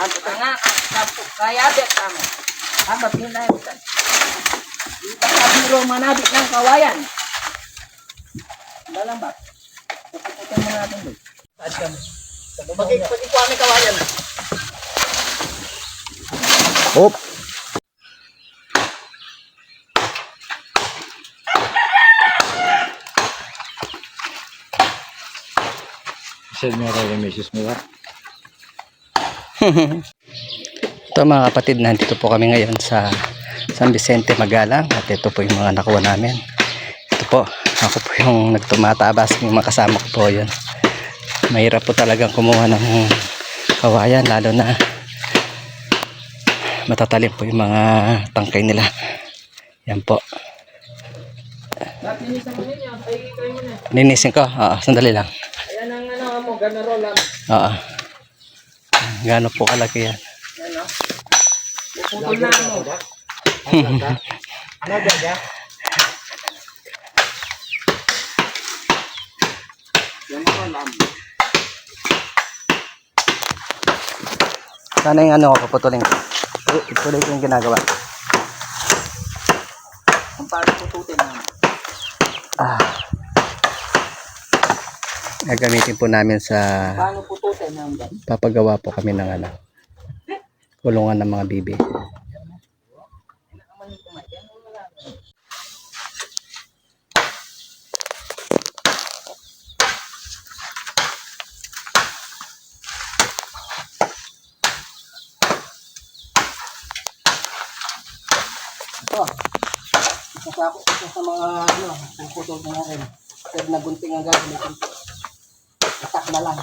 Ano nga, kaya bet kamo. Amat yun na yun. Dito sa biro manabit ng kawayan. Dalang ba? Puputin mo natin doon. Saan kami? Pag-ikuha may kawayan. Hop. Said mo rin yung misis mo ba? Ito mga kapatid, nandito po kami ngayon sa San Vicente Magalang at ito po yung mga nakuha namin. Ito po, ako po yung nagtumatabas, yung mga kasama ko po yun. Mahirap po talagang kumuha ng kawayan, lalo na matatalim po yung mga tangkay nila. Yan po. Linisin ko? Oo, sandali lang. Ayan ang ano mo, ganaro lang. Oo. Gano'n po kalaki yan. Ano? Puputol na mo. Ano ba ya? Ganaro lang. Sana yung ano, paputulin ko. Ituloy ko yung ginagawa. Ang paano pututin mo? Gagamitin po namin sa Paano pututin mo? papagawa po kami ng ano, kulungan ng mga bibi. Ito. Isa sa mga ano, puputol na rin. Pwede na gunting ang gagamitin ko. Itak na lang.